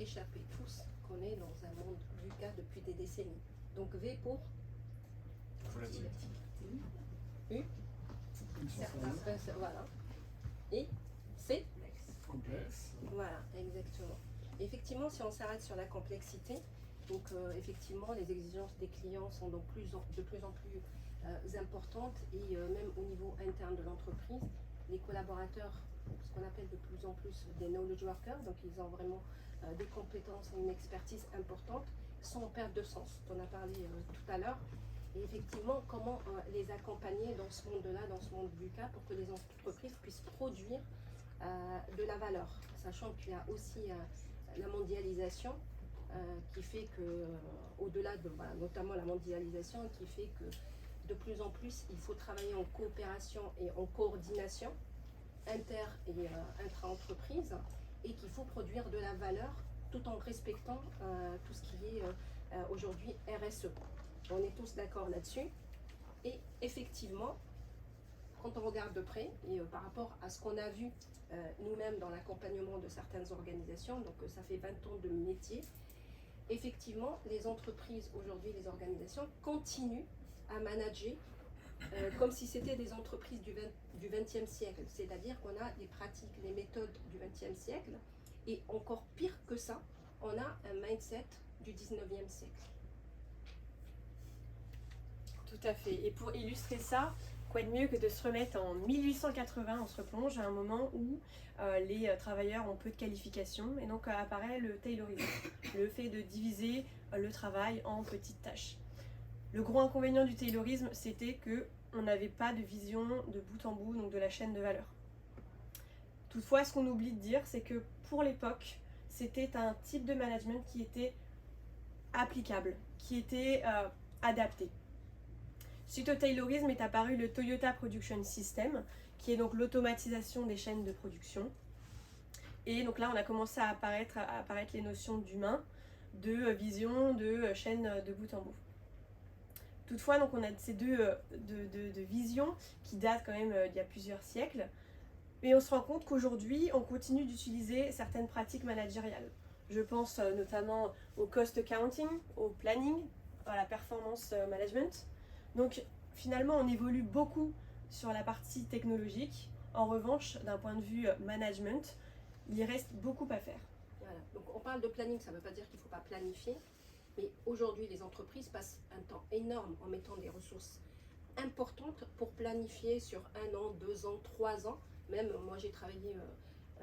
échappé tous qu'on est dans un monde VUCA depuis des décennies. Donc V pour Volatilité. U, voilà. Et C, Complexe. voilà, exactement. Effectivement, si on s'arrête sur la complexité, donc effectivement, les exigences des clients sont de plus en plus importantes et même au niveau interne de l'entreprise, les collaborateurs, ce qu'on appelle de plus en plus des knowledge workers, donc ils ont vraiment des compétences et une expertise importante, sont en perte de sens. On a parlé tout à l'heure. Et effectivement, comment les accompagner dans ce monde-là, dans ce monde VUCA, pour que les entreprises puissent produire de la valeur, sachant qu'il y a aussi la mondialisation qui fait que, au-delà de, notamment la mondialisation, qui fait que de plus en plus, il faut travailler en coopération et en coordination inter- et intra-entreprise, et qu'il faut produire de la valeur tout en respectant tout ce qui est aujourd'hui RSE. On est tous d'accord là-dessus. Et effectivement, quand on regarde de près, et par rapport à ce qu'on a vu nous-mêmes dans l'accompagnement de certaines organisations, donc ça fait 20 ans de métier, effectivement, les entreprises aujourd'hui, les organisations continuent à manager comme si c'était des entreprises du XXe siècle. C'est-à-dire qu'on a les pratiques, les méthodes du XXe siècle, et encore pire que ça, on a un mindset du XIXe siècle. Tout à fait. Et pour illustrer ça, quoi de mieux que de se remettre en 1880, on se replonge à un moment où les travailleurs ont peu de qualifications, et donc apparaît le taylorisme, le fait de diviser le travail en petites tâches. Le gros inconvénient du taylorisme, c'était que on n'avait pas de vision de bout en bout, donc de la chaîne de valeur. Toutefois, ce qu'on oublie de dire, c'est que pour l'époque, c'était un type de management qui était applicable, qui était adapté. Suite au taylorisme est apparu le Toyota Production System, qui est donc l'automatisation des chaînes de production. Et donc là, on a commencé à apparaître les notions d'humain, de vision, de chaîne de bout en bout. Toutefois, donc on a ces deux visions qui datent quand même d'il y a plusieurs siècles. Mais on se rend compte qu'aujourd'hui, on continue d'utiliser certaines pratiques managériales. Je pense notamment au cost accounting, au planning, à la performance management. Donc finalement, on évolue beaucoup sur la partie technologique. En revanche, d'un point de vue management, il reste beaucoup à faire. Voilà. Donc on parle de planning, ça ne veut pas dire qu'il ne faut pas planifier, mais aujourd'hui les entreprises passent un temps énorme en mettant des ressources importantes pour planifier sur 1 an, 2 ans, 3 ans. Même moi j'ai travaillé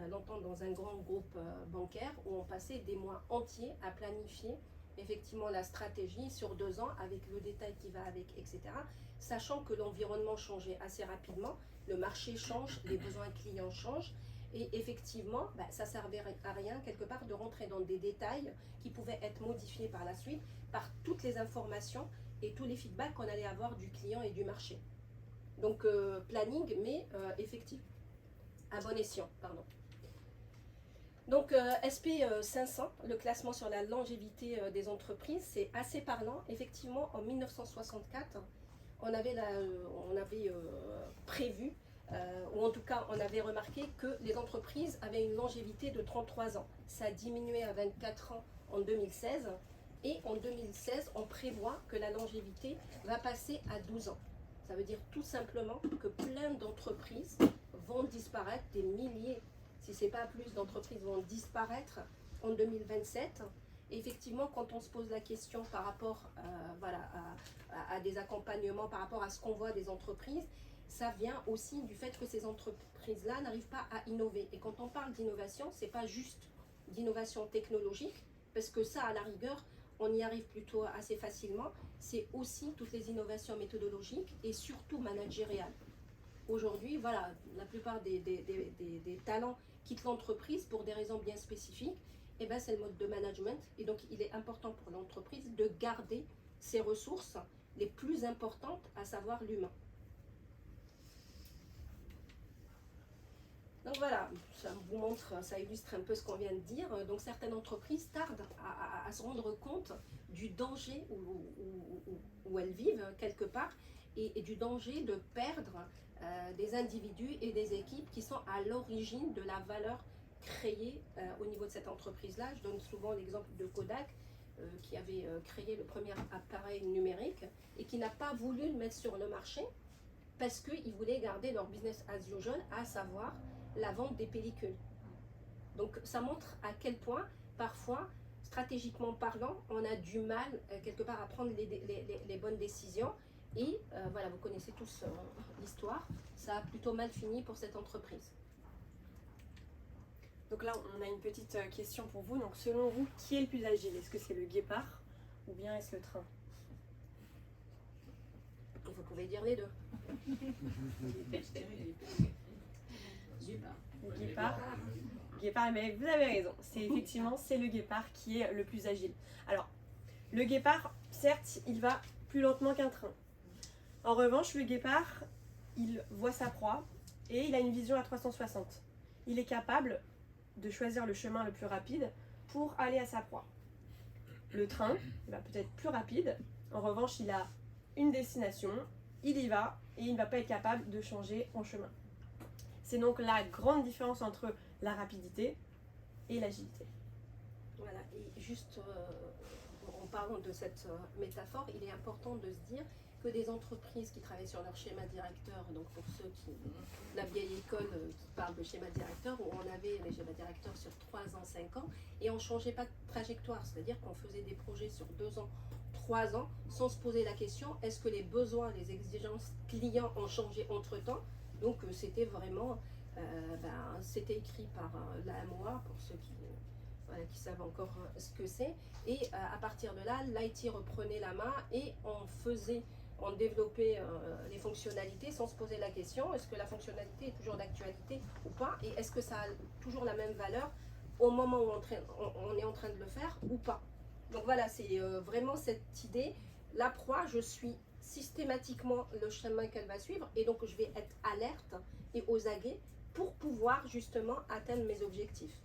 longtemps dans un grand groupe bancaire où on passait des mois entiers à planifier effectivement la stratégie sur 2 ans avec le détail qui va avec, etc. Sachant que l'environnement changeait assez rapidement, le marché change, les besoins clients changent. Et effectivement, ça ne servait à rien quelque part de rentrer dans des détails qui pouvaient être modifiés par la suite par toutes les informations et tous les feedbacks qu'on allait avoir du client et du marché. Donc planning, mais effectif, à bon escient, pardon. Donc SP 500, le classement sur la longévité des entreprises, c'est assez parlant. Effectivement, en 1964, on avait prévu, ou en tout cas on avait remarqué que les entreprises avaient une longévité de 33 ans. Ça a diminué à 24 ans en 2016. Et en 2016, on prévoit que la longévité va passer à 12 ans. Ça veut dire tout simplement que plein d'entreprises vont disparaître, des milliers, si ce n'est pas plus, d'entreprises vont disparaître en 2027. Et effectivement, quand on se pose la question par rapport à des accompagnements, par rapport à ce qu'on voit des entreprises, ça vient aussi du fait que ces entreprises-là n'arrivent pas à innover. Et quand on parle d'innovation, ce n'est pas juste d'innovation technologique, parce que ça, à la rigueur, on y arrive plutôt assez facilement. C'est aussi toutes les innovations méthodologiques et surtout managériales. Aujourd'hui, voilà, la plupart des talents quittent l'entreprise pour des raisons bien spécifiques. Et ben, c'est le mode de management. Et donc, il est important pour l'entreprise de garder ses ressources les plus importantes, à savoir l'humain. Donc voilà, ça vous montre, ça illustre un peu ce qu'on vient de dire. Donc certaines entreprises tardent à se rendre compte du danger où elles vivent quelque part et du danger de perdre des individus et des équipes qui sont à l'origine de la valeur créé au niveau de cette entreprise-là. Je donne souvent l'exemple de Kodak, qui avait créé le premier appareil numérique et qui n'a pas voulu le mettre sur le marché parce qu'ils voulaient garder leur business as usual, à savoir la vente des pellicules. Donc ça montre à quel point, parfois, stratégiquement parlant, on a du mal quelque part à prendre les bonnes décisions. Et voilà, vous connaissez tous l'histoire, ça a plutôt mal fini pour cette entreprise. Donc là, on a une petite question pour vous. Donc selon vous, qui est le plus agile? Est-ce que c'est le guépard ou bien est-ce le train? Vous pouvez dire les deux. Le guépard. Guépard, mais vous avez raison. C'est effectivement, c'est le guépard qui est le plus agile. Alors, le guépard, certes, il va plus lentement qu'un train. En revanche, le guépard, il voit sa proie et il a une vision à 360. Il est capable de choisir le chemin le plus rapide pour aller à sa proie. Le train, il va peut-être plus rapide. En revanche, il a une destination, il y va et il ne va pas être capable de changer en chemin. C'est donc la grande différence entre la rapidité et l'agilité. Voilà, et juste en parlant de cette métaphore, il est important de se dire que des entreprises qui travaillent sur leur schéma directeur, donc pour ceux qui, la vieille école qui parle de schéma directeur, où on avait les schémas directeurs sur 3 ans, 5 ans, et on ne changeait pas de trajectoire, c'est-à-dire qu'on faisait des projets sur 2 ans, 3 ans, sans se poser la question, est-ce que les besoins, les exigences clients ont changé entre-temps? Donc c'était vraiment, c'était écrit par la MOA, pour ceux qui savent encore ce que c'est, et à partir de là, l'IT reprenait la main et on développait les fonctionnalités sans se poser la question, est-ce que la fonctionnalité est toujours d'actualité ou pas, et est-ce que ça a toujours la même valeur au moment où on est en train de le faire ou pas. Donc voilà, c'est vraiment cette idée, la proie, je suis systématiquement le chemin qu'elle va suivre, et donc je vais être alerte et aux aguets pour pouvoir justement atteindre mes objectifs.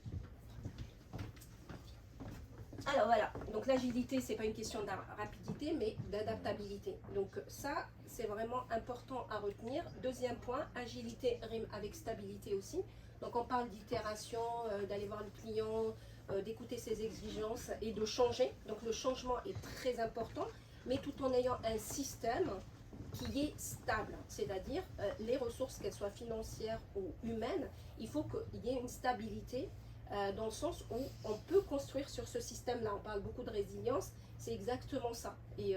Alors voilà, donc l'agilité, c'est pas une question de rapidité, mais d'adaptabilité. Donc ça, c'est vraiment important à retenir. Deuxième point, agilité rime avec stabilité aussi. Donc on parle d'itération, d'aller voir le client, d'écouter ses exigences et de changer. Donc le changement est très important, mais tout en ayant un système qui est stable. C'est-à-dire les ressources, qu'elles soient financières ou humaines, il faut qu'il y ait une stabilité. Dans le sens où on peut construire sur ce système-là. On parle beaucoup de résilience, c'est exactement ça. Et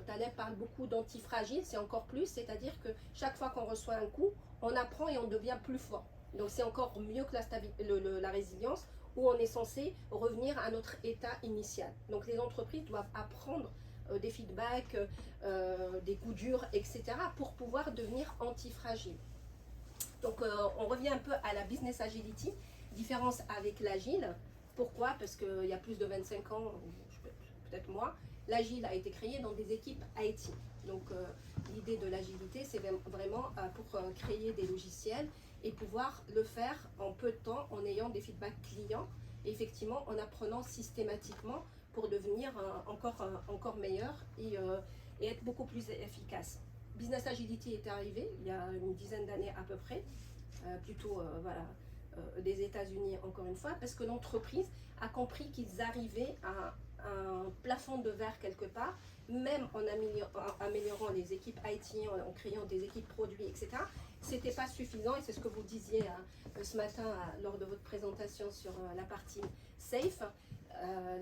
Taleb parle beaucoup d'antifragile, c'est encore plus, c'est-à-dire que chaque fois qu'on reçoit un coup, on apprend et on devient plus fort. Donc c'est encore mieux que la résilience, où on est censé revenir à notre état initial. Donc les entreprises doivent apprendre des feedbacks, des coups durs, etc., pour pouvoir devenir antifragile. Donc on revient un peu à la business agility, différence avec l'agile. Pourquoi? Parce qu'il y a plus de 25 ans, peut-être moins, l'agile a été créé dans des équipes IT. Donc l'idée de l'agilité, c'est vraiment pour créer des logiciels et pouvoir le faire en peu de temps en ayant des feedbacks clients, et effectivement en apprenant systématiquement pour devenir encore meilleur et être beaucoup plus efficace. Business Agility est arrivé il y a une dizaine d'années à peu près, plutôt des États-Unis encore une fois, parce que l'entreprise a compris qu'ils arrivaient à un plafond de verre quelque part, même en améliorant les équipes IT, en créant des équipes produits, etc. C'était pas suffisant, et c'est ce que vous disiez ce matin lors de votre présentation sur la partie SAFE.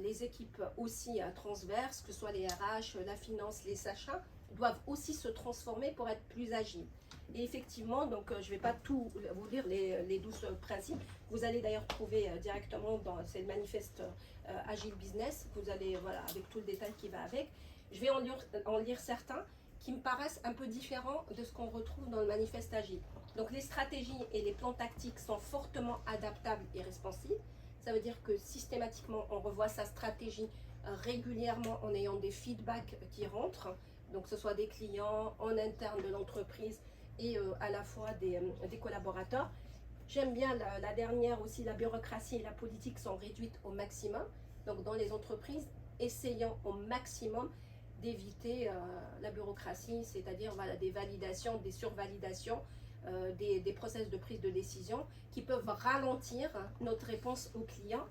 Les équipes aussi transverses, que ce soit les RH, la finance, les achats, doivent aussi se transformer pour être plus agiles. Et effectivement, donc je ne vais pas tout vous lire les 12 principes. Vous allez d'ailleurs trouver directement dans le manifeste Agile Business. Vous allez, voilà, avec tout le détail qui va avec. Je vais en lire certains qui me paraissent un peu différents de ce qu'on retrouve dans le manifeste Agile. Donc les stratégies et les plans tactiques sont fortement adaptables et responsives. Ça veut dire que systématiquement, on revoit sa stratégie régulièrement en ayant des feedbacks qui rentrent. Donc que ce soit des clients, en interne de l'entreprise et à la fois des collaborateurs. J'aime bien la dernière aussi, la bureaucratie et la politique sont réduites au maximum. Donc dans les entreprises, essayant au maximum d'éviter la bureaucratie, c'est-à-dire voilà, des validations, des survalidations, des process de prise de décision qui peuvent ralentir notre réponse aux clients.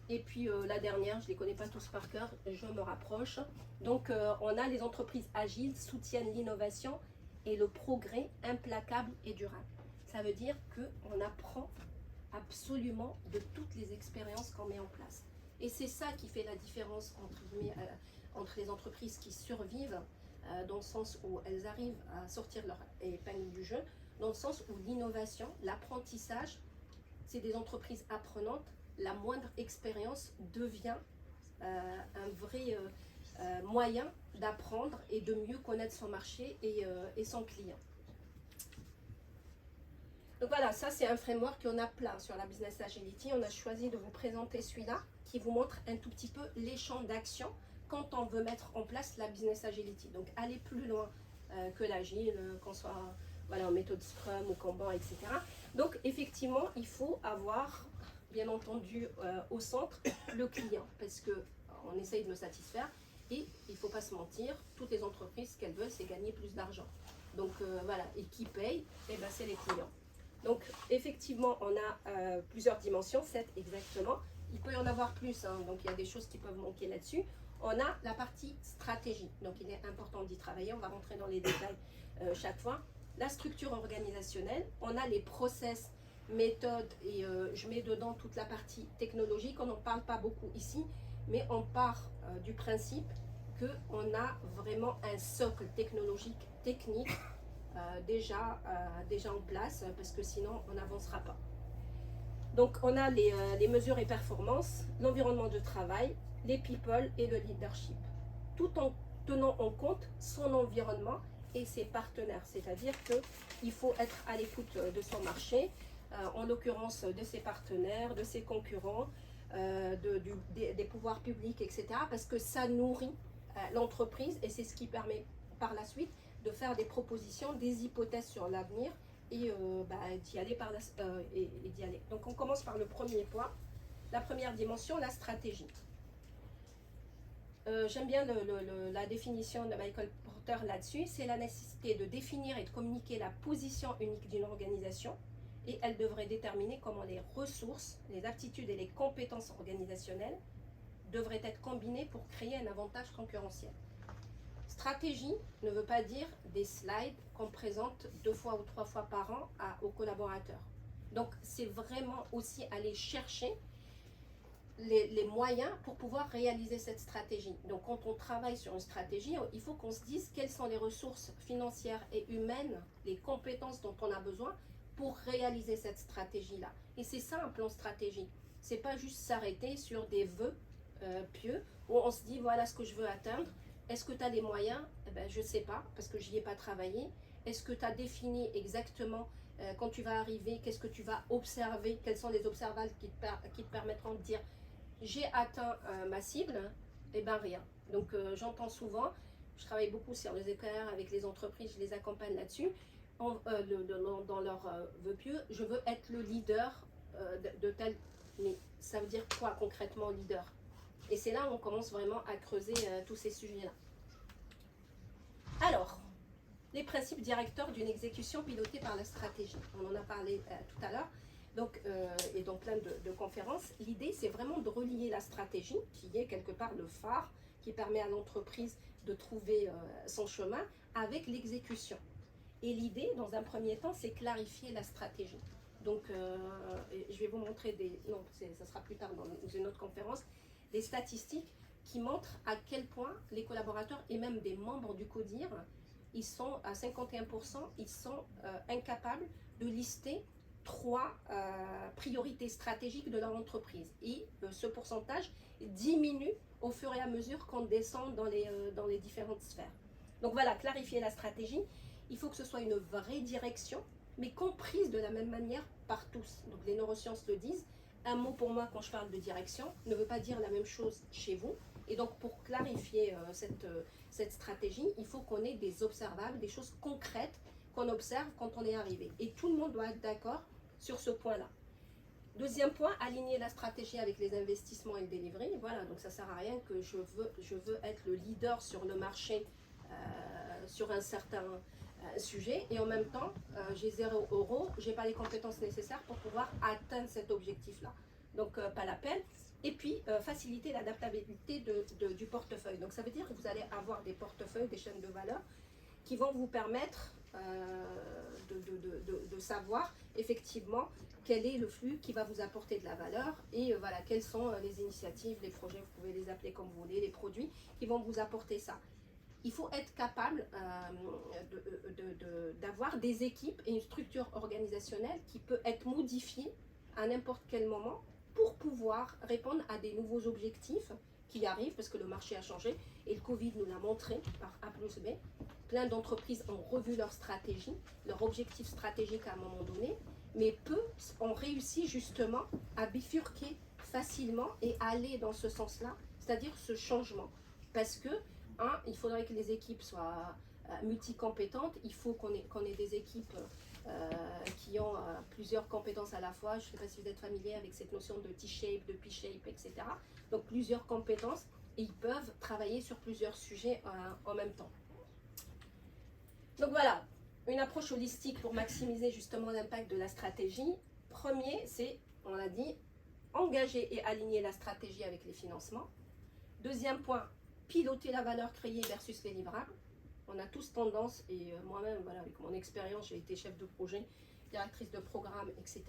Et puis la dernière, je ne les connais pas tous par cœur, je me rapproche. Donc on a les entreprises agiles soutiennent l'innovation et le progrès implacable et durable. Ça veut dire qu'on apprend absolument de toutes les expériences qu'on met en place. Et c'est ça qui fait la différence entre les entreprises qui survivent, dans le sens où elles arrivent à sortir leur épingle du jeu, dans le sens où l'innovation, l'apprentissage, c'est des entreprises apprenantes. La moindre expérience devient un vrai moyen d'apprendre et de mieux connaître son marché et son client. Donc voilà, ça c'est un framework qu'on a plein sur la Business Agility. On a choisi de vous présenter celui-là qui vous montre un tout petit peu les champs d'action quand on veut mettre en place la Business Agility. Donc aller plus loin que l'agile, qu'on soit en méthode Scrum ou Kanban, etc. Donc effectivement, il faut avoir bien entendu au centre le client parce qu'on essaye de le satisfaire et il ne faut pas se mentir, toutes les entreprises, ce qu'elles veulent, c'est gagner plus d'argent. Donc voilà, et qui paye, c'est les clients. Donc effectivement, on a plusieurs dimensions, 7 exactement. Il peut y en avoir plus, hein, donc il y a des choses qui peuvent manquer là-dessus. On a la partie stratégie, donc il est important d'y travailler, on va rentrer dans les détails chaque fois. La structure organisationnelle, on a les process, méthodes, et je mets dedans toute la partie technologique. On n'en parle pas beaucoup ici, mais on part du principe qu'on a vraiment un socle technologique, technique, déjà en place, parce que sinon on n'avancera pas. Donc on a les mesures et performances, l'environnement de travail, les people et le leadership, tout en tenant en compte son environnement et ses partenaires, c'est-à-dire qu'il faut être à l'écoute de son marché, en l'occurrence de ses partenaires, de ses concurrents, des pouvoirs publics, etc. Parce que ça nourrit l'entreprise et c'est ce qui permet par la suite de faire des propositions, des hypothèses sur l'avenir et d'y aller d'y aller. Donc on commence par le premier point, la première dimension, la stratégie. J'aime bien la définition de Michael Porter là-dessus, c'est la nécessité de définir et de communiquer la position unique d'une organisation et elle devrait déterminer comment les ressources, les aptitudes et les compétences organisationnelles devraient être combinées pour créer un avantage concurrentiel. Stratégie ne veut pas dire des slides qu'on présente 2 fois ou 3 fois par an aux collaborateurs. Donc c'est vraiment aussi aller chercher les moyens pour pouvoir réaliser cette stratégie. Donc quand on travaille sur une stratégie, il faut qu'on se dise quelles sont les ressources financières et humaines, les compétences dont on a besoin pour réaliser cette stratégie-là. Et c'est ça un plan stratégique. C'est pas juste s'arrêter sur des vœux pieux où on se dit voilà ce que je veux atteindre. Est-ce que tu as les moyens? Je ne sais pas parce que j'y ai pas travaillé. Est-ce que tu as défini exactement quand tu vas arriver, qu'est-ce que tu vas observer, quels sont les observables qui te permettront de dire j'ai atteint ma cible? Rien. Donc j'entends souvent, je travaille beaucoup sur les OKR avec les entreprises, je les accompagne là-dessus, dans leurs vœux pieux, je veux être le leader de tel. Mais ça veut dire quoi concrètement leader? Et c'est là où on commence vraiment à creuser tous ces sujets-là. Alors, les principes directeurs d'une exécution pilotée par la stratégie. On en a parlé tout à l'heure. Donc, et dans plein de conférences, l'idée c'est vraiment de relier la stratégie, qui est quelque part le phare, qui permet à l'entreprise de trouver son chemin, avec l'exécution. Et l'idée, dans un premier temps, c'est clarifier la stratégie. Donc, je vais vous montrer ça sera plus tard dans une autre conférence, des statistiques qui montrent à quel point les collaborateurs et même des membres du CODIR, ils sont à 51%, ils sont incapables de lister 3 priorités stratégiques de leur entreprise. Et ce pourcentage diminue au fur et à mesure qu'on descend dans les différentes sphères. Donc voilà, clarifier la stratégie. Il faut que ce soit une vraie direction, mais comprise de la même manière par tous. Donc les neurosciences le disent. Un mot pour moi quand je parle de direction ne veut pas dire la même chose chez vous. Et donc pour clarifier cette stratégie, il faut qu'on ait des observables, des choses concrètes qu'on observe quand on est arrivé. Et tout le monde doit être d'accord sur ce point-là. Deuxième point, aligner la stratégie avec les investissements et le delivery. Voilà, donc ça ne sert à rien que je veux être le leader sur le marché sur un certain un sujet et en même temps, j'ai 0 euros, je n'ai pas les compétences nécessaires pour pouvoir atteindre cet objectif-là. Donc, pas la peine. Et puis, faciliter l'adaptabilité du portefeuille. Donc, ça veut dire que vous allez avoir des portefeuilles, des chaînes de valeur qui vont vous permettre de savoir effectivement quel est le flux qui va vous apporter de la valeur et voilà, quelles sont les initiatives, les projets, vous pouvez les appeler comme vous voulez, les produits qui vont vous apporter ça. Il faut être capable d'avoir des équipes et une structure organisationnelle qui peut être modifiée à n'importe quel moment pour pouvoir répondre à des nouveaux objectifs qui arrivent parce que le marché a changé et le Covid nous l'a montré par A plus B. Plein d'entreprises ont revu leur stratégie, leur objectif stratégique à un moment donné, mais peu ont réussi justement à bifurquer facilement et aller dans ce sens-là, c'est-à-dire ce changement. Parce que, il faudrait que les équipes soient multicompétentes, il faut qu'on ait des équipes qui ont plusieurs compétences à la fois. Je ne sais pas si vous êtes familier avec cette notion de T-shape, de P-shape, etc. Donc plusieurs compétences et ils peuvent travailler sur plusieurs sujets en même temps. Donc voilà, une approche holistique pour maximiser justement l'impact de la stratégie. Premier, c'est, on l'a dit, engager et aligner la stratégie avec les financements. Deuxième point, piloter la valeur créée versus les livrables. On a tous tendance, et moi-même, voilà, avec mon expérience, j'ai été chef de projet, directrice de programme, etc.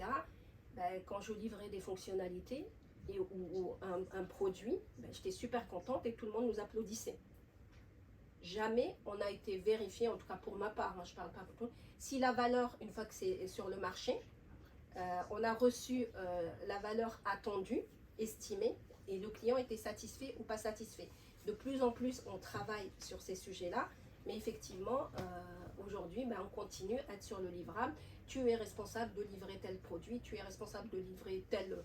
Quand je livrais des fonctionnalités ou un produit, j'étais super contente et tout le monde nous applaudissait. Jamais on a été vérifié, en tout cas pour ma part, je ne parle pas pour tout, si la valeur, une fois que c'est sur le marché, on a reçu la valeur attendue, estimée, et le client était satisfait ou pas satisfait. De plus en plus, on travaille sur ces sujets-là, mais effectivement, aujourd'hui, on continue à être sur le livrable. Tu es responsable de livrer tel produit, tu es responsable de livrer tel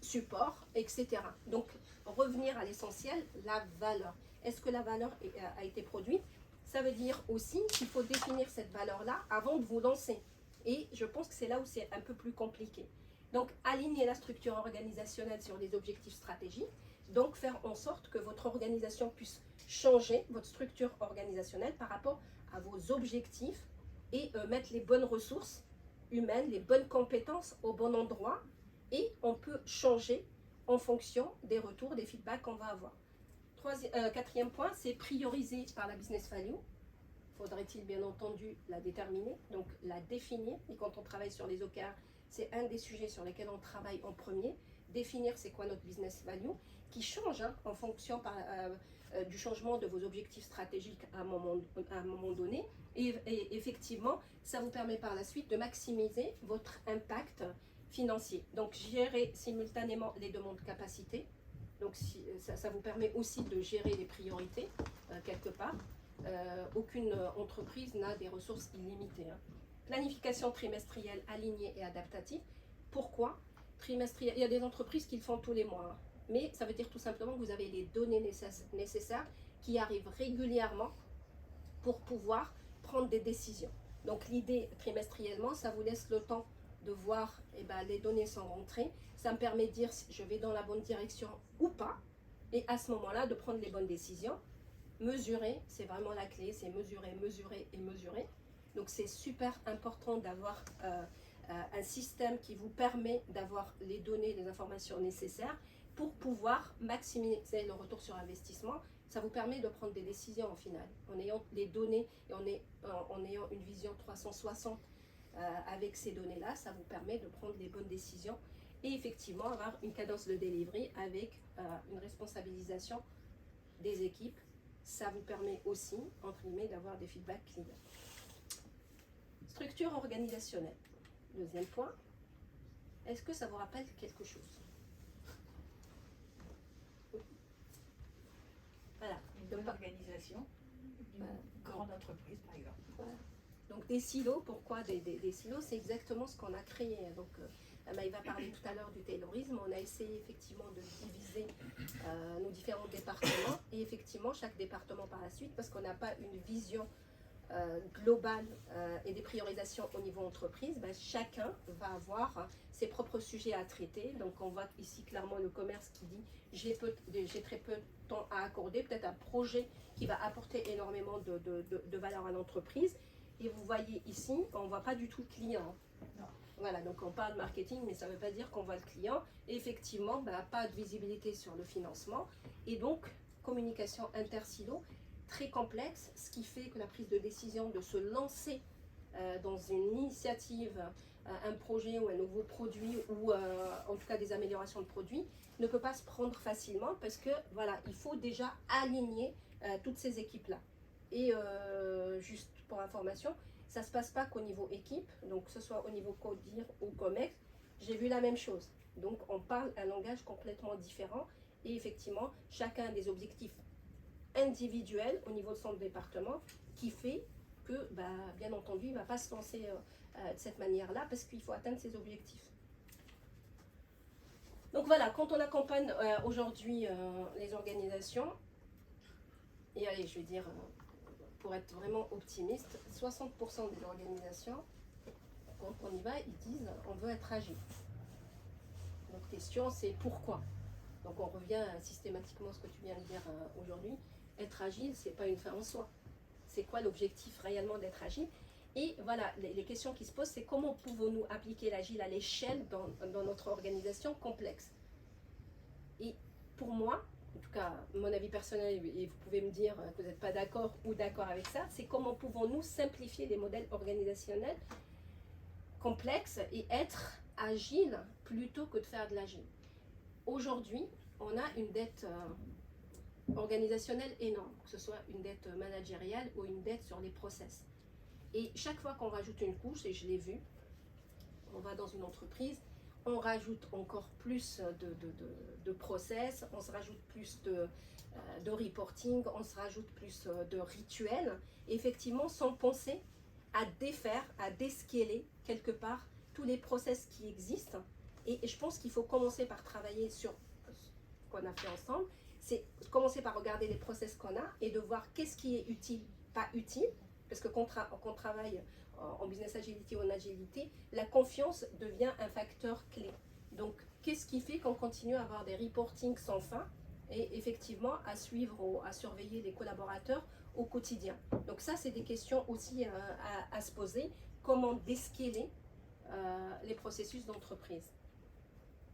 support, etc. Donc, revenir à l'essentiel, la valeur. Est-ce que la valeur a été produite? Ça veut dire aussi qu'il faut définir cette valeur-là avant de vous lancer. Et je pense que c'est là où c'est un peu plus compliqué. Donc, aligner la structure organisationnelle sur les objectifs stratégiques. Donc, faire en sorte que votre organisation puisse changer, votre structure organisationnelle par rapport à vos objectifs et mettre les bonnes ressources humaines, les bonnes compétences au bon endroit. Et on peut changer en fonction des retours, des feedbacks qu'on va avoir. Quatrième point, c'est prioriser par la business value. Faudrait-il bien entendu la déterminer, donc la définir. Et quand on travaille sur les OKR, c'est un des sujets sur lesquels on travaille en premier. Définir c'est quoi notre business value, qui change en fonction du changement de vos objectifs stratégiques à un moment donné. Et effectivement, ça vous permet par la suite de maximiser votre impact financier. Donc, gérer simultanément les demandes de capacité. Donc, ça vous permet aussi de gérer les priorités quelque part. Aucune entreprise n'a des ressources illimitées. Planification trimestrielle alignée et adaptative. Pourquoi trimestrielle? Il y a des entreprises qui le font tous les mois. Mais ça veut dire tout simplement que vous avez les données nécessaires qui arrivent régulièrement pour pouvoir prendre des décisions. Donc, l'idée trimestriellement, ça vous laisse le temps de voir les données sont rentrées. Ça me permet de dire si je vais dans la bonne direction ou pas. Et à ce moment-là, de prendre les bonnes décisions. Mesurer, c'est vraiment la clé, c'est mesurer, mesurer et mesurer. Donc c'est super important d'avoir un système qui vous permet d'avoir les données, les informations nécessaires pour pouvoir maximiser le retour sur investissement. Ça vous permet de prendre des décisions en final. En ayant les données et en ayant une vision 360 avec ces données-là, ça vous permet de prendre les bonnes décisions et effectivement avoir une cadence de delivery avec une responsabilisation des équipes. Ça vous permet aussi, entre guillemets, d'avoir des feedbacks clients. Structure organisationnelle. Deuxième point. Est-ce que ça vous rappelle quelque chose? Oui. Voilà. Une bonne organisation d'une grande entreprise, par exemple. Voilà. Donc des silos, pourquoi des silos? C'est exactement ce qu'on a créé. Donc, il va parler tout à l'heure du taylorisme. On a essayé effectivement de diviser nos différents départements et effectivement chaque département par la suite, parce qu'on n'a pas une vision globale et des priorisations au niveau entreprise, chacun va avoir ses propres sujets à traiter. Donc on voit ici clairement le commerce qui dit j'ai très peu de temps à accorder, peut-être un projet qui va apporter énormément de valeur à l'entreprise. Et vous voyez ici, on ne voit pas du tout le client. Non. Voilà, donc on parle marketing, mais ça ne veut pas dire qu'on voit le client. Et effectivement, pas de visibilité sur le financement. Et donc, communication inter-silo très complexe, ce qui fait que la prise de décision de se lancer dans une initiative, un projet ou un nouveau produit, ou en tout cas des améliorations de produits, ne peut pas se prendre facilement parce que voilà, il faut déjà aligner toutes ces équipes-là. Et juste pour information, ça ne se passe pas qu'au niveau équipe, donc que ce soit au niveau CODIR ou COMEX, j'ai vu la même chose. Donc on parle un langage complètement différent et effectivement, chacun a des objectifs individuels au niveau de son département qui fait que, bien entendu, il ne va pas se lancer de cette manière-là parce qu'il faut atteindre ses objectifs. Donc voilà, quand on accompagne aujourd'hui les organisations, et allez, je vais dire, pour être vraiment optimiste, 60% des organisations, quand on y va, ils disent on veut être agile. Notre question, c'est pourquoi? Donc on revient systématiquement à ce que tu viens de dire aujourd'hui. Être agile, ce n'est pas une fin en soi. C'est quoi l'objectif réellement d'être agile? Et voilà, les questions qui se posent, c'est comment pouvons-nous appliquer l'agile à l'échelle dans notre organisation complexe? Et pour moi, en tout cas mon avis personnel, et vous pouvez me dire que vous n'êtes pas d'accord ou d'accord avec ça, c'est comment pouvons-nous simplifier les modèles organisationnels complexes et être agile plutôt que de faire de l'agile. Aujourd'hui, on a une dette organisationnelle énorme, que ce soit une dette managériale ou une dette sur les process. Et chaque fois qu'on rajoute une couche, et je l'ai vu, on va dans une entreprise, on rajoute encore plus de process, on se rajoute plus de reporting, on se rajoute plus de rituels, et effectivement sans penser à défaire, à descaler quelque part tous les process qui existent. Et je pense qu'il faut commencer par travailler sur ce qu'on a fait ensemble, c'est commencer par regarder les process qu'on a et de voir qu'est-ce qui est utile, pas utile, parce que quand on travaille en business agility ou en agilité, la confiance devient un facteur clé. Donc, qu'est-ce qui fait qu'on continue à avoir des reportings sans fin et effectivement à suivre ou à surveiller les collaborateurs au quotidien. Donc ça, c'est des questions aussi à se poser. Comment descaler les processus d'entreprise.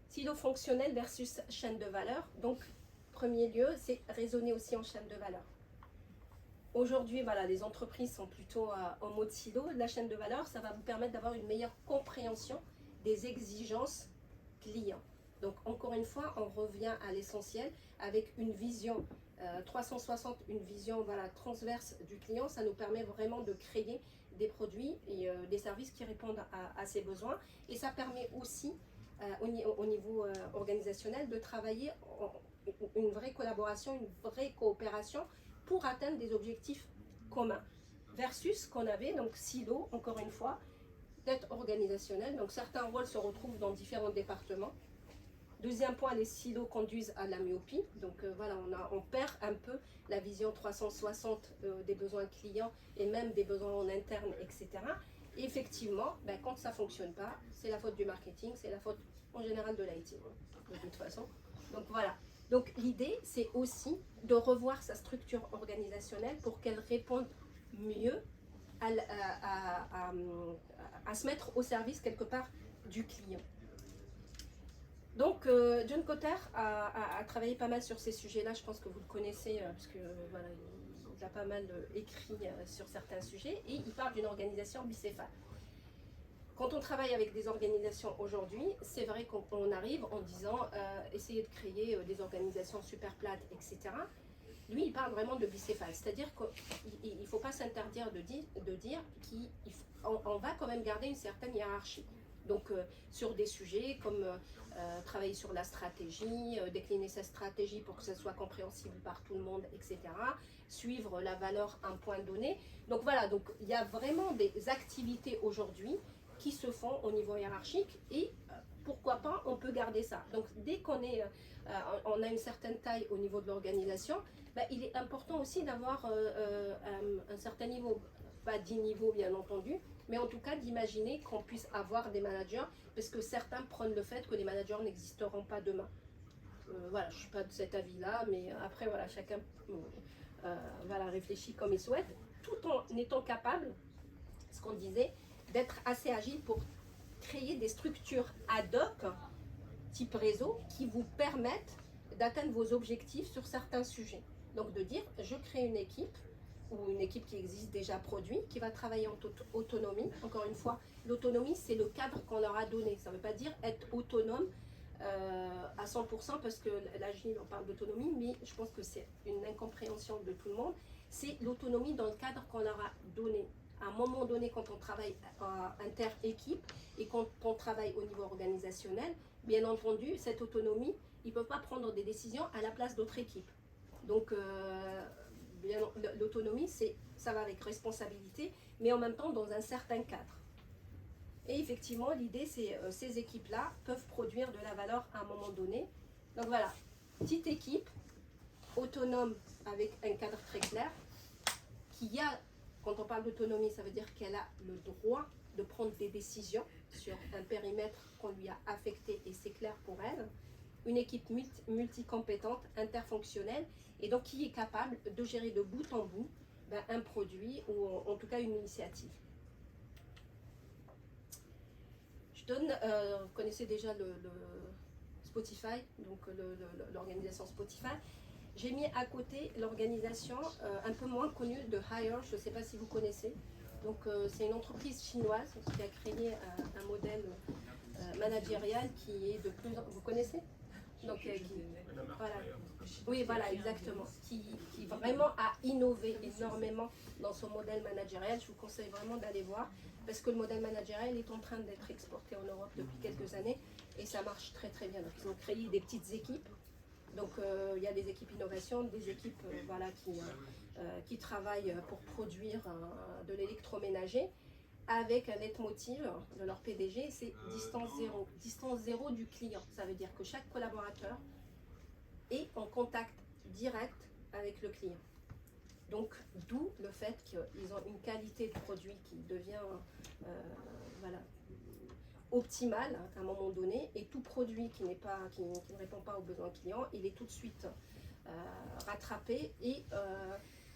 Silo fonctionnel versus chaîne de valeur. Donc, premier lieu, c'est raisonner aussi en chaîne de valeur. Aujourd'hui, voilà, les entreprises sont plutôt en mode silo. La chaîne de valeur, ça va vous permettre d'avoir une meilleure compréhension des exigences clients. Donc, encore une fois, on revient à l'essentiel avec une vision 360, une vision transverse du client. Ça nous permet vraiment de créer des produits et des services qui répondent à ses besoins. Et ça permet aussi, au niveau organisationnel, de travailler une vraie collaboration, une vraie coopération pour atteindre des objectifs communs. Versus ce qu'on avait, donc silo, encore une fois, d'être organisationnel. Donc certains rôles se retrouvent dans différents départements. Deuxième point, les silos conduisent à la myopie. Donc voilà, on perd un peu la vision 360 des besoins clients et même des besoins en interne, etc. Et effectivement, quand ça ne fonctionne pas, c'est la faute du marketing, c'est la faute en général de l'IT, de toute façon. Donc voilà. Donc l'idée, c'est aussi de revoir sa structure organisationnelle pour qu'elle réponde mieux à se mettre au service quelque part du client. Donc John Kotter a travaillé pas mal sur ces sujets-là, je pense que vous le connaissez parce que voilà, il a pas mal écrit sur certains sujets et il parle d'une organisation bicéphale. Quand on travaille avec des organisations aujourd'hui, c'est vrai qu'on arrive en disant essayer de créer des organisations super plates, etc. Lui, il parle vraiment de bicéphale, c'est-à-dire qu'il ne faut pas s'interdire de dire qu'on va quand même garder une certaine hiérarchie. Donc sur des sujets comme travailler sur la stratégie, décliner sa stratégie pour que ça soit compréhensible par tout le monde, etc. Suivre la valeur à un point donné. Donc voilà, donc il y a vraiment des activités aujourd'hui qui se font au niveau hiérarchique et pourquoi pas on peut garder ça. Donc dès qu'on on a une certaine taille au niveau de l'organisation, il est important aussi d'avoir un certain niveau, pas 10 niveaux bien entendu, mais en tout cas d'imaginer qu'on puisse avoir des managers parce que certains prennent le fait que les managers n'existeront pas demain. Voilà, je ne suis pas de cet avis-là, mais après voilà, chacun réfléchit comme il souhaite, tout en étant capable ce qu'on disait, d'être assez agile pour créer des structures ad hoc, type réseau, qui vous permettent d'atteindre vos objectifs sur certains sujets. Donc de dire, je crée une équipe, ou une équipe qui existe déjà produit, qui va travailler en autonomie. Encore une fois, l'autonomie, c'est le cadre qu'on leur a donné. Ça ne veut pas dire être autonome à 100%, parce que l'agile, on parle d'autonomie, mais je pense que c'est une incompréhension de tout le monde. C'est l'autonomie dans le cadre qu'on leur a donné. À un moment donné, quand on travaille inter-équipe et quand on travaille au niveau organisationnel, bien entendu, cette autonomie, ils ne peuvent pas prendre des décisions à la place d'autres équipes. Donc, l'autonomie, ça va avec responsabilité, mais en même temps dans un certain cadre. Et effectivement, l'idée, c'est ces équipes-là peuvent produire de la valeur à un moment donné. Donc voilà, petite équipe, autonome avec un cadre très clair, qui a, quand on parle d'autonomie, ça veut dire qu'elle a le droit de prendre des décisions sur un périmètre qu'on lui a affecté et c'est clair pour elle. Une équipe multicompétente, interfonctionnelle, et donc qui est capable de gérer de bout en bout un produit ou en tout cas une initiative. Je donne, vous connaissez déjà le Spotify, donc l'organisation Spotify. J'ai mis à côté l'organisation un peu moins connue de Hire, je ne sais pas si vous connaissez. Donc c'est une entreprise chinoise qui a créé un modèle managérial qui est de plus en... Vous connaissez? Donc, voilà. Oui, voilà, exactement. Qui vraiment a innové énormément dans son modèle managérial. Je vous conseille vraiment d'aller voir parce que le modèle managérial est en train d'être exporté en Europe depuis quelques années et ça marche très très bien. Donc, ils ont créé des petites équipes. Donc, il y a des équipes innovation, des équipes voilà, qui travaillent pour produire de l'électroménager avec un leitmotiv de leur PDG, c'est distance zéro du client. Ça veut dire que chaque collaborateur est en contact direct avec le client. Donc, d'où le fait qu'ils ont une qualité de produit qui devient voilà, optimale à un moment donné, et tout produit qui ne répond pas aux besoins clients, il est tout de suite rattrapé et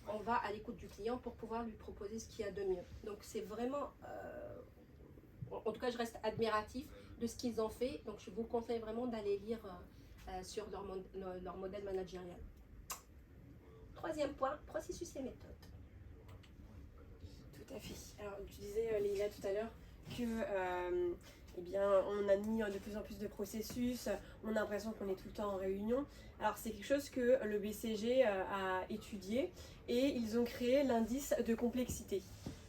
on va à l'écoute du client pour pouvoir lui proposer ce qu'il y a de mieux. Donc c'est vraiment, en tout cas je reste admiratif de ce qu'ils ont fait, donc je vous conseille vraiment d'aller lire sur leur modèle managérial. Troisième point, processus et méthodes. Tout à fait. Alors tu disais Leïla tout à l'heure que eh bien, on a mis de plus en plus de processus, on a l'impression qu'on est tout le temps en réunion. Alors c'est quelque chose que le BCG a étudié et ils ont créé l'indice de complexité.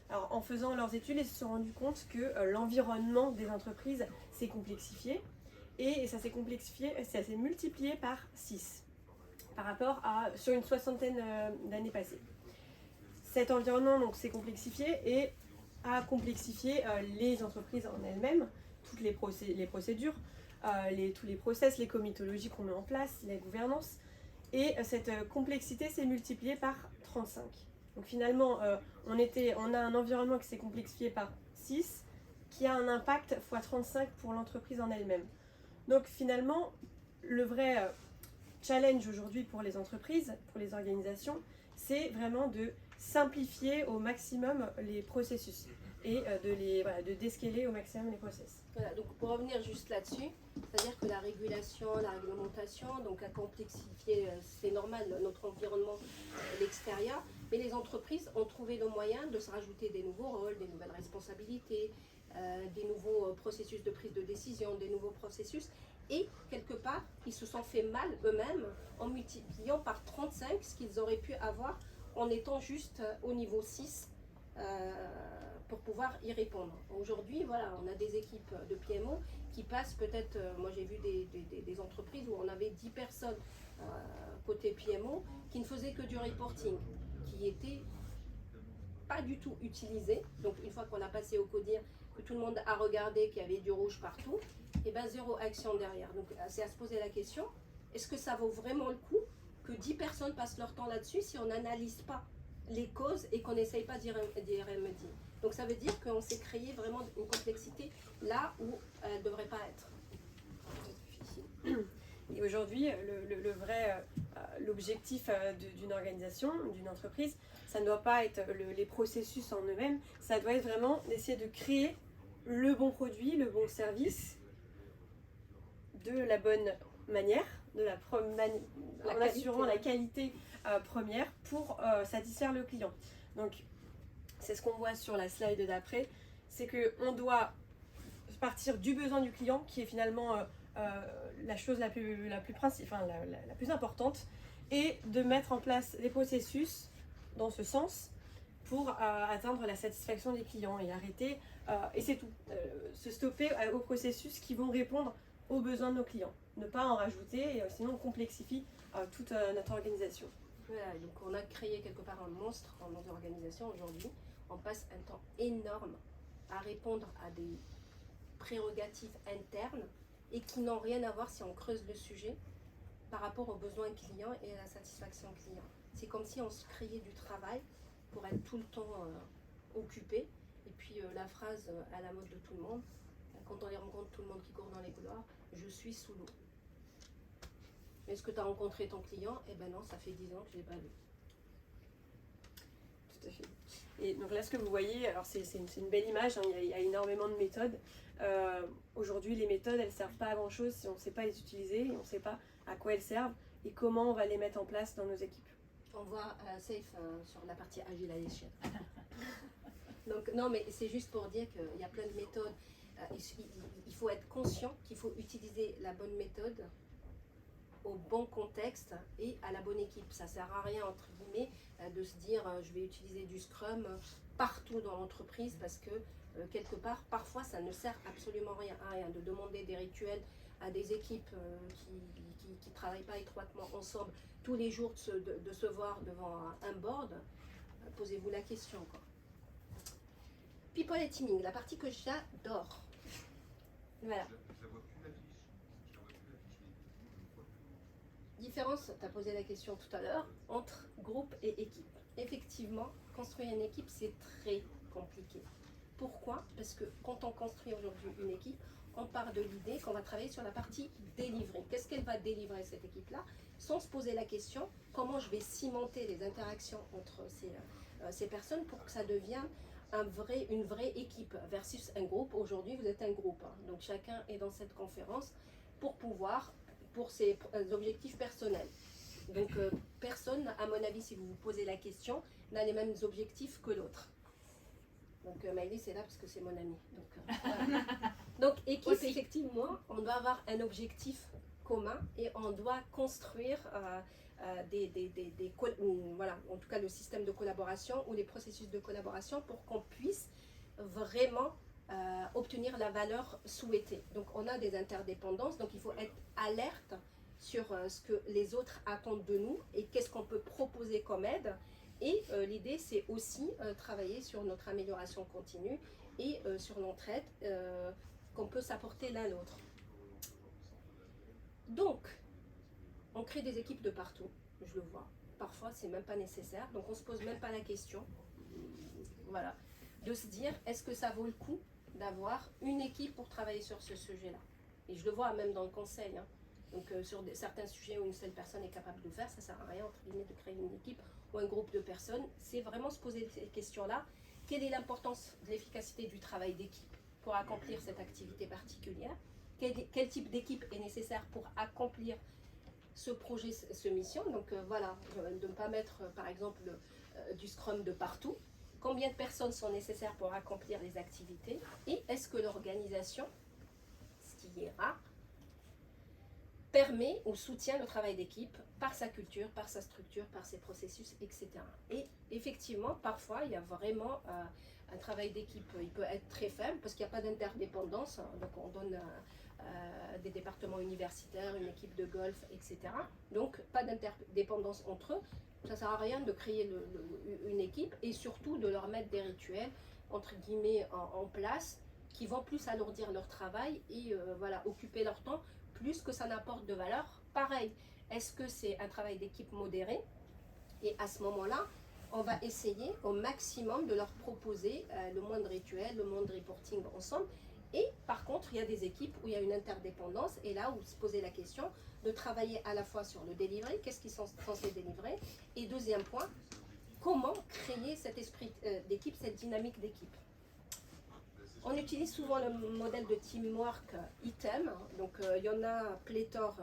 Alors en faisant leurs études, ils se sont rendus compte que l'environnement des entreprises s'est complexifié et ça s'est multiplié par 6 par rapport à sur une soixantaine d'années passées. Cet environnement donc s'est complexifié et a complexifié les entreprises en elles-mêmes, toutes les procédures, tous les process, les comitologies qu'on met en place, la gouvernance. Et cette complexité s'est multipliée par 35. Donc finalement, on a un environnement qui s'est complexifié par 6, qui a un impact x 35 pour l'entreprise en elle-même. Donc finalement, le vrai challenge aujourd'hui pour les entreprises, pour les organisations, c'est vraiment de simplifier au maximum les processus et de descaler au maximum les process. Voilà, donc pour revenir juste là-dessus, c'est-à-dire que la régulation, la réglementation, donc a complexifié, c'est normal, notre environnement de l'extérieur, mais les entreprises ont trouvé le moyen de se rajouter des nouveaux rôles, des nouvelles responsabilités, des nouveaux processus de prise de décision, des nouveaux processus, et quelque part, ils se sont fait mal eux-mêmes en multipliant par 35 ce qu'ils auraient pu avoir en étant juste au niveau 6 pour pouvoir y répondre. Aujourd'hui, voilà, on a des équipes de PMO qui passent peut-être, moi j'ai vu des entreprises où on avait 10 personnes côté PMO qui ne faisaient que du reporting, qui était pas du tout utilisé. Donc une fois qu'on a passé au CODIR, que tout le monde a regardé qu'il y avait du rouge partout, et bien zéro action derrière. Donc c'est à se poser la question, est-ce que ça vaut vraiment le coup que 10 personnes passent leur temps là-dessus si on n'analyse pas les causes et qu'on n'essaye pas d'y remédier? Donc ça veut dire qu'on s'est créé vraiment une complexité là où elle ne devrait pas être. Et aujourd'hui, l'objectif d'une organisation, d'une entreprise, ça ne doit pas être les processus en eux-mêmes, ça doit être vraiment d'essayer de créer le bon produit, le bon service, de la bonne manière, en assurant la qualité première pour satisfaire le client. Donc, c'est ce qu'on voit sur la slide d'après, c'est qu'on doit partir du besoin du client, qui est finalement la chose la plus importante, et de mettre en place des processus dans ce sens pour atteindre la satisfaction des clients et arrêter, et c'est tout, se stopper aux processus qui vont répondre aux besoins de nos clients. Ne pas en rajouter, sinon on complexifie toute notre organisation. Voilà, donc on a créé quelque part un monstre dans nos organisations aujourd'hui. On passe un temps énorme à répondre à des prérogatives internes et qui n'ont rien à voir si on creuse le sujet par rapport aux besoins clients et à la satisfaction client. C'est comme si on se créait du travail pour être tout le temps occupé. Et puis la phrase à la mode de tout le monde, quand on les rencontre, tout le monde qui court dans les couloirs, je suis sous l'eau. Est-ce que tu as rencontré ton client? Eh ben non, ça fait 10 ans que je ne l'ai pas vu. Tout à fait. Et donc là, ce que vous voyez, alors c'est une belle image, hein, il y a énormément de méthodes. Aujourd'hui, les méthodes, elles ne servent pas à grand-chose si on ne sait pas les utiliser, et on ne sait pas à quoi elles servent et comment on va les mettre en place dans nos équipes. On voit Safe sur la partie agile à l'échelle. Donc non, mais c'est juste pour dire qu'il y a plein de méthodes. Il faut être conscient qu'il faut utiliser la bonne méthode au bon contexte et à la bonne équipe. Ça ne sert à rien, entre guillemets, de se dire je vais utiliser du Scrum partout dans l'entreprise parce que quelque part, parfois, ça ne sert absolument à rien de demander des rituels à des équipes qui ne travaillent pas étroitement ensemble tous les jours de se voir devant un board. Posez-vous la question, quoi. People et teaming, la partie que j'adore. Voilà. Différence, tu as posé la question tout à l'heure, entre groupe et équipe. Effectivement, construire une équipe, c'est très compliqué. Pourquoi? Parce que quand on construit aujourd'hui une équipe, on part de l'idée qu'on va travailler sur la partie délivrer. Qu'est-ce qu'elle va délivrer, cette équipe-là? Sans se poser la question, comment je vais cimenter les interactions entre ces personnes pour que ça devienne une vraie équipe versus un groupe. Aujourd'hui, vous êtes un groupe, hein. Donc chacun est dans cette conférence pour ses objectifs personnels. Donc personne, à mon avis, si vous vous posez la question, n'a les mêmes objectifs que l'autre. Donc Maëlys est là parce que c'est mon amie. Donc, voilà. Donc équipe, aussi. Effectivement, on doit avoir un objectif commun et on doit construire voilà, en tout cas le système de collaboration ou les processus de collaboration pour qu'on puisse vraiment obtenir la valeur souhaitée. Donc on a des interdépendances, donc il faut être alerte sur ce que les autres attendent de nous et qu'est-ce qu'on peut proposer comme aide. Et l'idée, c'est aussi travailler sur notre amélioration continue et sur l'entraide qu'on peut s'apporter l'un l'autre. Donc, on crée des équipes de partout, je le vois. Parfois, c'est même pas nécessaire, donc on se pose même pas la question. Voilà, de se dire, est-ce que ça vaut le coup d'avoir une équipe pour travailler sur ce sujet-là? Et je le vois même dans le conseil, hein. Donc sur certains sujets où une seule personne est capable de le faire, ça sert à rien, entre guillemets, de créer une équipe ou un groupe de personnes. C'est vraiment se poser ces questions-là. Quelle est l'importance de l'efficacité du travail d'équipe pour accomplir cette activité particulière? Quel type d'équipe est nécessaire pour accomplir ce projet, ce mission? Donc voilà, de ne pas mettre par exemple du Scrum de partout. Combien de personnes sont nécessaires pour accomplir les activités? Et est-ce que l'organisation, ce qui est rare, permet ou soutient le travail d'équipe par sa culture, par sa structure, par ses processus, etc. Et effectivement, parfois, il y a vraiment un travail d'équipe. Il peut être très faible parce qu'il n'y a pas d'interdépendance. Donc, on donne des départements universitaires, une équipe de golf, etc. Donc, pas d'interdépendance entre eux. Ça ne sert à rien de créer une équipe et surtout de leur mettre des rituels, entre guillemets, en place qui vont plus alourdir leur travail et voilà, occuper leur temps plus que ça n'apporte de valeur. Pareil, est-ce que c'est un travail d'équipe modéré? Et à ce moment-là, on va essayer au maximum de leur proposer le moins de rituels, le moins de reporting ensemble Et par contre, il y a des équipes où il y a une interdépendance, et là où se poser la question de travailler à la fois sur le delivery, qu'est-ce qu'ils sont censés délivrer, et deuxième point, comment créer cet esprit d'équipe, cette dynamique d'équipe. On utilise souvent le modèle de teamwork item, donc il y en a pléthore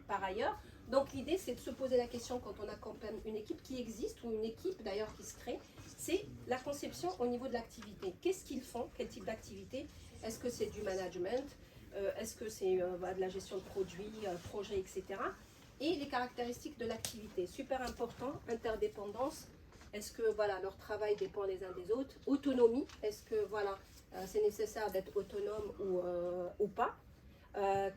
par ailleurs. Donc l'idée c'est de se poser la question quand on accompagne une équipe qui existe ou une équipe d'ailleurs qui se crée, c'est la conception au niveau de l'activité. Qu'est-ce qu'ils font? Quel type d'activité? Est-ce que c'est du management? Est-ce que c'est de la gestion de produits, projets, etc. Et les caractéristiques de l'activité, super important, interdépendance. Est-ce que voilà, leur travail dépend les uns des autres? Autonomie, est-ce que voilà, c'est nécessaire d'être autonome ou pas?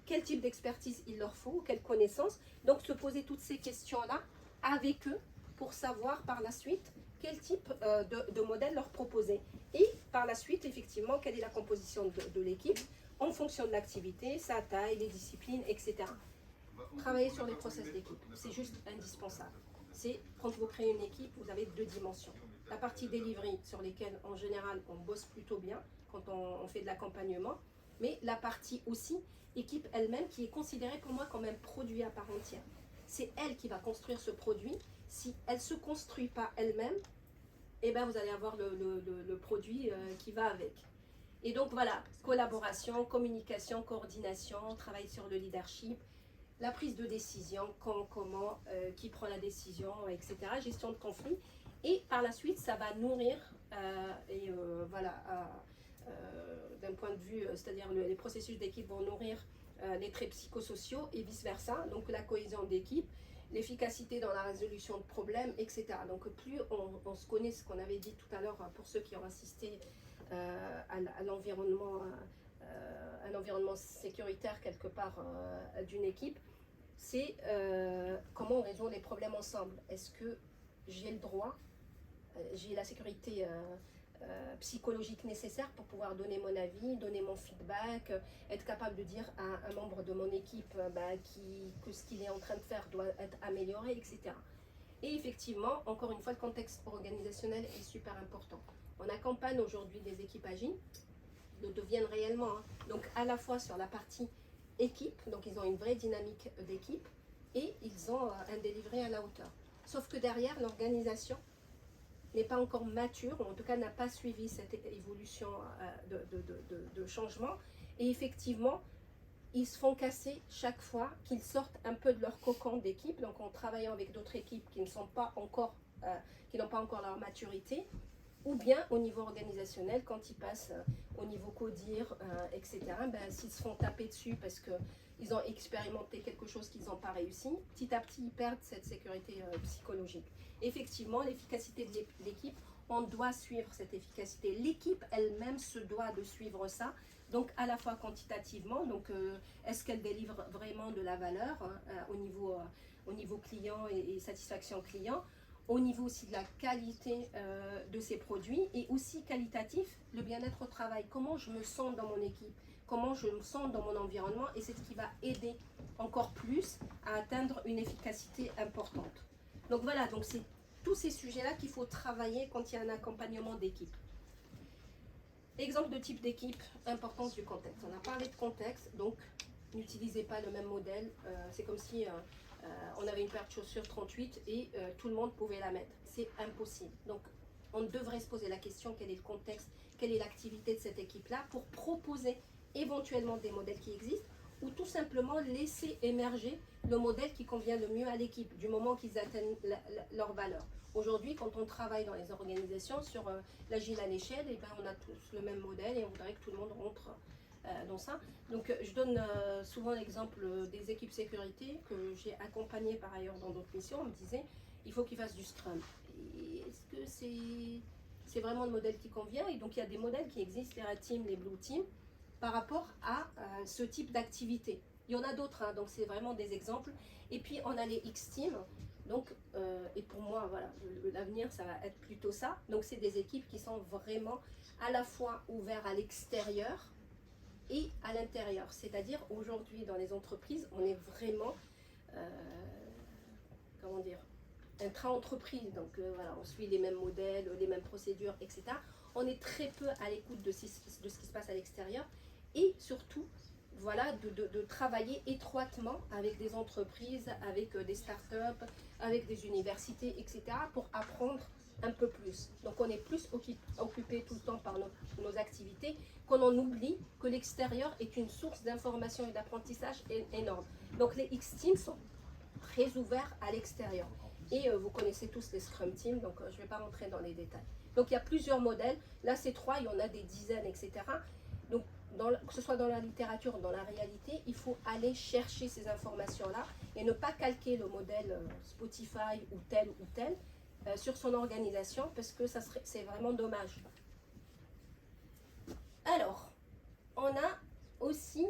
Quel type d'expertise il leur faut? Quelles connaissances? Donc se poser toutes ces questions-là avec eux pour savoir par la suite quel type de modèle leur proposer. Et par la suite, effectivement, quelle est la composition de l'équipe en fonction de l'activité, sa taille, les disciplines, etc. Travailler sur les process d'équipe, c'est juste indispensable. C'est quand vous créez une équipe, vous avez deux dimensions. La partie delivery sur lesquelles en général on bosse plutôt bien quand on fait de l'accompagnement, mais la partie aussi équipe elle-même qui est considérée pour moi comme un produit à part entière. C'est elle qui va construire ce produit. Si elle ne se construit pas elle-même, eh ben vous allez avoir le produit qui va avec. Et donc voilà, collaboration, communication, coordination, travail sur le leadership, la prise de décision, quand, comment, qui prend la décision, etc. Gestion de conflit. Et par la suite, ça va nourrir, d'un point de vue, c'est-à-dire les processus d'équipe vont nourrir les traits psychosociaux et vice-versa. Donc la cohésion d'équipe, l'efficacité dans la résolution de problèmes, etc. Donc plus on se connaît, ce qu'on avait dit tout à l'heure pour ceux qui ont assisté à l'environnement, un environnement sécuritaire quelque part d'une équipe, c'est comment on résout les problèmes ensemble. Est-ce que j'ai le droit, j'ai la sécurité psychologique nécessaire pour pouvoir donner mon avis, donner mon feedback, être capable de dire à un membre de mon équipe que ce qu'il est en train de faire doit être amélioré, etc. Et effectivement, encore une fois, le contexte organisationnel est super important. On accompagne aujourd'hui des équipes agiles, le deviennent réellement. Donc à la fois sur la partie équipe, donc ils ont une vraie dynamique d'équipe et ils ont un délivré à la hauteur. Sauf que derrière, l'organisation n'est pas encore mature, ou en tout cas n'a pas suivi cette évolution de changement. Et effectivement, ils se font casser chaque fois qu'ils sortent un peu de leur cocon d'équipe, donc en travaillant avec d'autres équipes qui ne sont pas encore, qui n'ont pas encore leur maturité, ou bien au niveau organisationnel, quand ils passent au niveau CODIR, etc., s'ils se font taper dessus parce qu'ils ont expérimenté quelque chose qu'ils n'ont pas réussi, petit à petit, ils perdent cette sécurité psychologique. Effectivement, l'efficacité de l'équipe, on doit suivre cette efficacité. L'équipe elle-même se doit de suivre ça, donc à la fois quantitativement, donc est-ce qu'elle délivre vraiment de la valeur au niveau client et satisfaction client, au niveau aussi de la qualité de ces produits et aussi qualitatif, le bien-être au travail. Comment je me sens dans mon équipe, comment je me sens dans mon environnement, et c'est ce qui va aider encore plus à atteindre une efficacité importante. Donc voilà, donc c'est tous ces sujets-là qu'il faut travailler quand il y a un accompagnement d'équipe. Exemple de type d'équipe, importance du contexte. On a parlé de contexte, donc n'utilisez pas le même modèle. C'est comme si on avait une paire de chaussures 38 et tout le monde pouvait la mettre. C'est impossible. Donc on devrait se poser la question, quel est le contexte, quelle est l'activité de cette équipe-là, pour proposer éventuellement des modèles qui existent, ou tout simplement laisser émerger le modèle qui convient le mieux à l'équipe, du moment qu'ils atteignent leur valeur. Aujourd'hui, quand on travaille dans les organisations sur l'agile à l'échelle, on a tous le même modèle et on voudrait que tout le monde rentre dans ça. Donc je donne souvent l'exemple des équipes sécurité que j'ai accompagnées par ailleurs dans d'autres missions. On me disait, il faut qu'ils fassent du Scrum. Est-ce que c'est vraiment le modèle qui convient? Et donc il y a des modèles qui existent, les Red Team, les Blue Team, par rapport à ce type d'activité. Il y en a d'autres, donc c'est vraiment des exemples. Et puis on a les X-Team. Donc, et pour moi, voilà, l'avenir, ça va être plutôt ça. Donc c'est des équipes qui sont vraiment à la fois ouvertes à l'extérieur et à l'intérieur. C'est-à-dire aujourd'hui dans les entreprises, on est vraiment, intra-entreprise. Donc voilà, on suit les mêmes modèles, les mêmes procédures, etc. on est très peu à l'écoute de ce qui se passe à l'extérieur et surtout, voilà, de travailler étroitement avec des entreprises, avec des startups, avec des universités, etc. pour apprendre un peu plus. Donc on est plus occupé tout le temps par nos activités qu'on en oublie que l'extérieur est une source d'information et d'apprentissage énorme. Donc les X-Teams sont très ouverts à l'extérieur. Et vous connaissez tous les Scrum Teams, donc je ne vais pas rentrer dans les détails. Donc il y a plusieurs modèles. Là c'est 3, il y en a des dizaines, etc. Donc que ce soit dans la littérature ou dans la réalité, il faut aller chercher ces informations-là et ne pas calquer le modèle Spotify ou tel sur son organisation parce que c'est vraiment dommage. Alors, on a aussi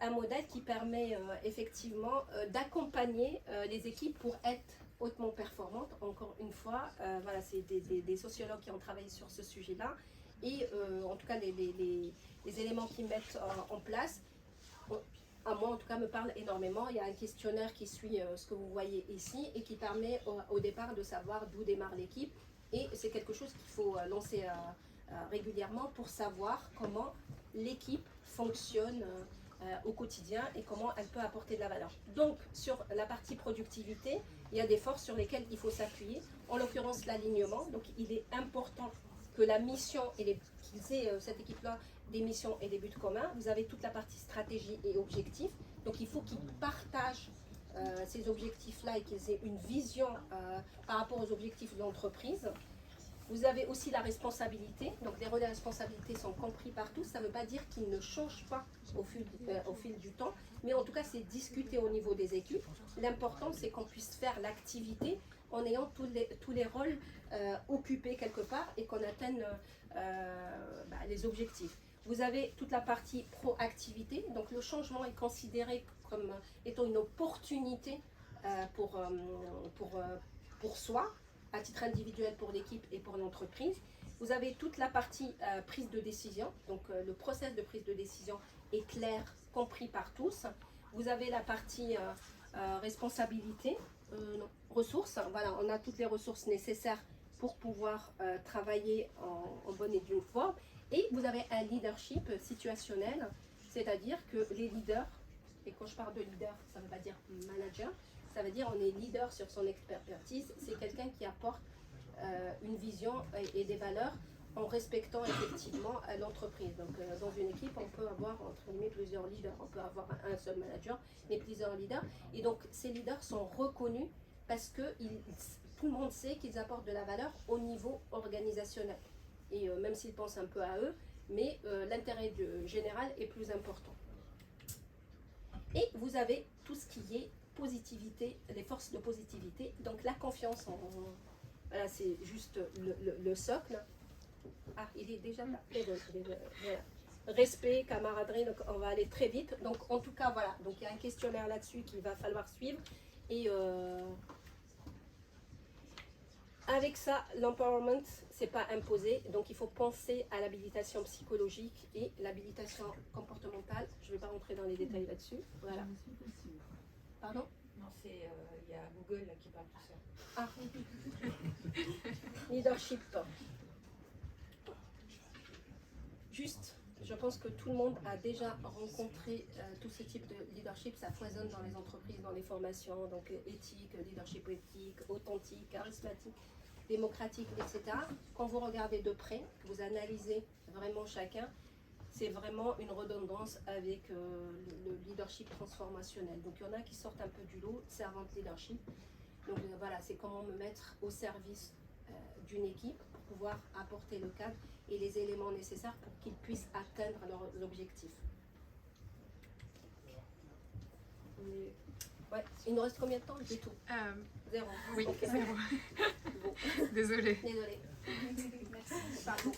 un modèle qui permet effectivement d'accompagner les équipes pour être hautement performantes. Encore une fois, voilà, c'est des sociologues qui ont travaillé sur ce sujet-là. Et en tout cas, les éléments qu'ils mettent en place, à moi en tout cas, me parlent énormément. Il y a un questionnaire qui suit ce que vous voyez ici et qui permet au départ de savoir d'où démarre l'équipe. Et c'est quelque chose qu'il faut lancer régulièrement pour savoir comment l'équipe fonctionne au quotidien et comment elle peut apporter de la valeur. Donc, sur la partie productivité, il y a des forces sur lesquelles il faut s'appuyer. En l'occurrence, l'alignement. Donc, il est important que la mission et qu'ils aient cette équipe-là des missions et des buts communs. Vous avez toute la partie stratégie et objectifs. Donc, il faut qu'ils partagent ces objectifs-là et qu'ils aient une vision par rapport aux objectifs de l'entreprise. Vous avez aussi la responsabilité, donc les rôles et responsabilités sont compris par tous, ça ne veut pas dire qu'ils ne changent pas au fil du temps, mais en tout cas c'est discuté au niveau des équipes. L'important c'est qu'on puisse faire l'activité en ayant tous les rôles occupés quelque part et qu'on atteigne les objectifs. Vous avez toute la partie proactivité, donc le changement est considéré comme étant une opportunité pour soi, à titre individuel pour l'équipe et pour l'entreprise. Vous avez toute la partie prise de décision, donc le process de prise de décision est clair, compris par tous. Vous avez la partie responsabilité, ressources, voilà, on a toutes les ressources nécessaires pour pouvoir travailler en bonne et due forme. Et vous avez un leadership situationnel, c'est-à-dire que les leaders, et quand je parle de leader, ça ne veut pas dire manager, ça veut dire on est leader sur son expertise, c'est quelqu'un qui apporte une vision et des valeurs en respectant effectivement l'entreprise. Donc dans une équipe, on peut avoir entre guillemets plusieurs leaders, on peut avoir un seul manager, mais plusieurs leaders. Et donc ces leaders sont reconnus parce que tout le monde sait qu'ils apportent de la valeur au niveau organisationnel. Et même s'ils pensent un peu à eux, mais l'intérêt général est plus important. Et vous avez tout ce qui est positivité, les forces de positivité, donc la confiance voilà, c'est juste le socle. Ah, il est déjà là. Voilà. Respect, camaraderie, donc on va aller très vite. Donc en tout cas, voilà, donc il y a un questionnaire là-dessus qu'il va falloir suivre. Et avec ça, l'empowerment, c'est pas imposé, donc il faut penser à l'habilitation psychologique et l'habilitation comportementale. Je ne vais pas rentrer dans les détails là-dessus. Voilà. Pardon ? Non, c'est il y a Google là, qui parle tout ça. Ah. Leadership. Juste, je pense que tout le monde a déjà rencontré tout ce type de leadership. Ça foisonne dans les entreprises, dans les formations, donc éthique, leadership éthique, authentique, charismatique, démocratique, etc. Quand vous regardez de près, que vous analysez vraiment chacun, c'est vraiment une redondance avec le leadership transformationnel. Donc il y en a qui sortent un peu du lot, servant leadership. Donc voilà, c'est comment me mettre au service d'une équipe pour pouvoir apporter le cadre et les éléments nécessaires pour qu'ils puissent atteindre leurs objectifs. Ouais, il nous reste combien de temps du tout? 0. Oui, Okay. 0. Bon. Désolée. Désolée. Merci. Pardon.